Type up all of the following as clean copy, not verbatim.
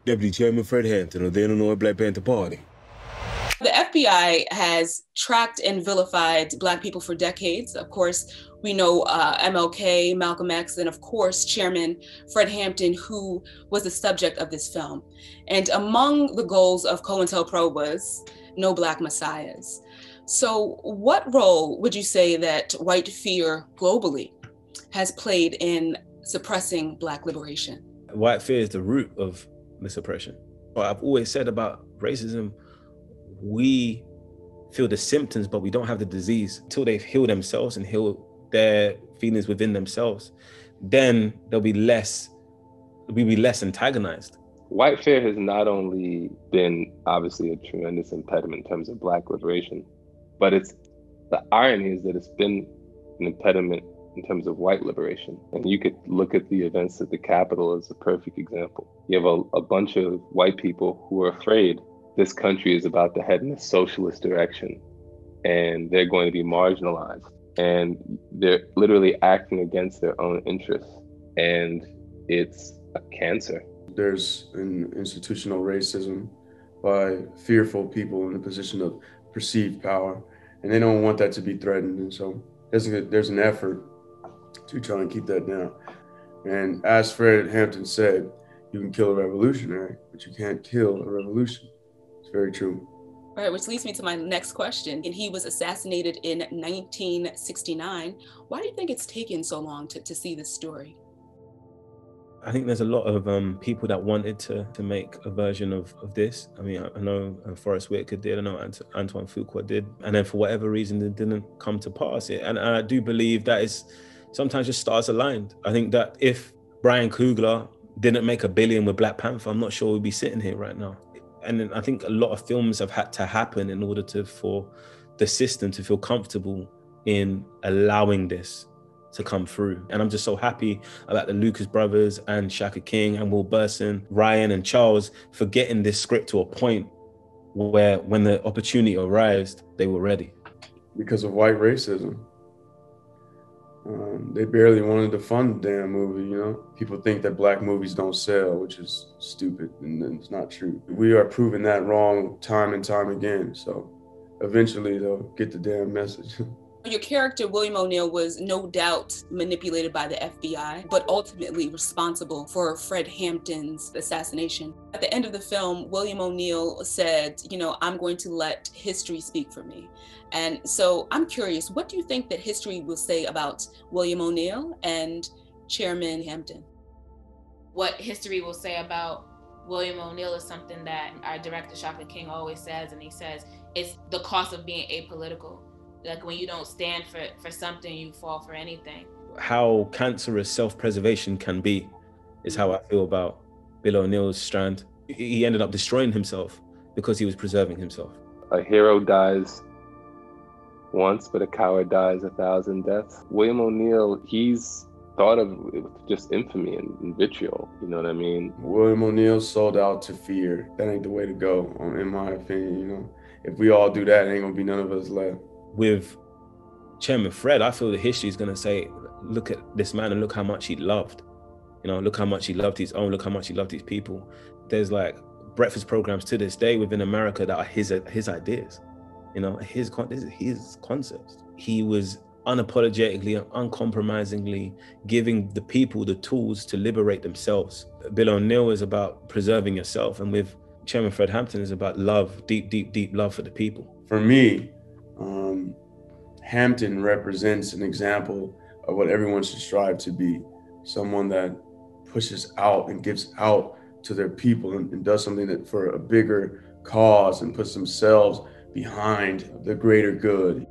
Deputy Chairman Fred Hampton of the Illinois Black Panther Party. The FBI has tracked and vilified Black people for decades. Of course, we know MLK, Malcolm X, and of course, Chairman Fred Hampton, who was the subject of this film. And among the goals of COINTELPRO was no Black messiahs. So what role would you say that white fear globally has played in suppressing Black liberation? White fear is the root of the suppression. What I've always said about racism, we feel the symptoms, but we don't have the disease. Until they've healed themselves and healed their feelings within themselves, then we'll be less antagonized. White fear has not only been obviously a tremendous impediment in terms of Black liberation, but the irony is that it's been an impediment in terms of white liberation. And you could look at the events at the Capitol as a perfect example. You have a bunch of white people who are afraid this country is about to head in a socialist direction and they're going to be marginalized. And they're literally acting against their own interests. And it's a cancer. There's an institutional racism by fearful people in a position of perceived power, and they don't want that to be threatened. And so there's an effort to try and keep that down. And as Fred Hampton said, you can kill a revolutionary, but you can't kill a revolution. It's very true. All right, which leads me to my next question. And he was assassinated in 1969. Why do you think it's taken so long to see this story? I think there's a lot of people that wanted to make a version of this. I mean, I know Forrest Whitaker did, I know Antoine Fuqua did, and then for whatever reason, it didn't come to pass. And I do believe that is sometimes just stars aligned. I think that if Brian Coogler didn't make $1 billion with Black Panther, I'm not sure we'd be sitting here right now. And then I think a lot of films have had to happen in order for the system to feel comfortable in allowing this to come through. And I'm just so happy about the Lucas brothers and Shaka King and Will Burson, Ryan and Charles for getting this script to a point where when the opportunity arrived, they were ready. Because of white racism. They barely wanted to fund the damn movie, you know? People think that Black movies don't sell, which is stupid, and it's not true. We are proving that wrong time and time again, so eventually they'll get the damn message. Your character, William ONeill, was no doubt manipulated by the FBI, but ultimately responsible for Fred Hampton's assassination. At the end of the film, William ONeill said, I'm going to let history speak for me. And so I'm curious, what do you think that history will say about William ONeill and Chairman Hampton? What history will say about William ONeill is something that our director, Shaka King, always says, and he says, it's the cost of being apolitical. Like when you don't stand for something, you fall for anything. How cancerous self-preservation can be is how I feel about Bill O'Neill's strand. He ended up destroying himself because he was preserving himself. A hero dies once, but a coward dies 1,000 deaths. William ONeill, he's thought of with just infamy and vitriol, you know what I mean? William ONeill sold out to fear. That ain't the way to go, in my opinion, If we all do that, ain't gonna be none of us left. With Chairman Fred, I feel the history is going to say, look at this man and look how much he loved. Look how much he loved his own, look how much he loved his people. There's like breakfast programs to this day within America that are his ideas, his concepts. He was unapologetically and uncompromisingly giving the people the tools to liberate themselves. Bill O'Neill is about preserving yourself, and with Chairman Fred Hampton is about love, deep, deep, deep love for the people. For me, Hampton represents an example of what everyone should strive to be. Someone that pushes out and gives out to their people and does something that for a bigger cause and puts themselves behind the greater good.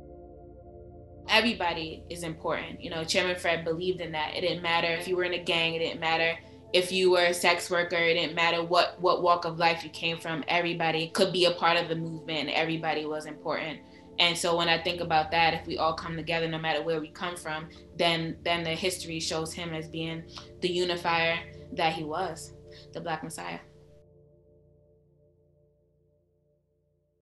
Everybody is important. Chairman Fred believed in that. It didn't matter if you were in a gang, it didn't matter if you were a sex worker, it didn't matter what walk of life you came from. Everybody could be a part of the movement. Everybody was important. And so when I think about that, if we all come together, no matter where we come from, then the history shows him as being the unifier that he was, the Black Messiah.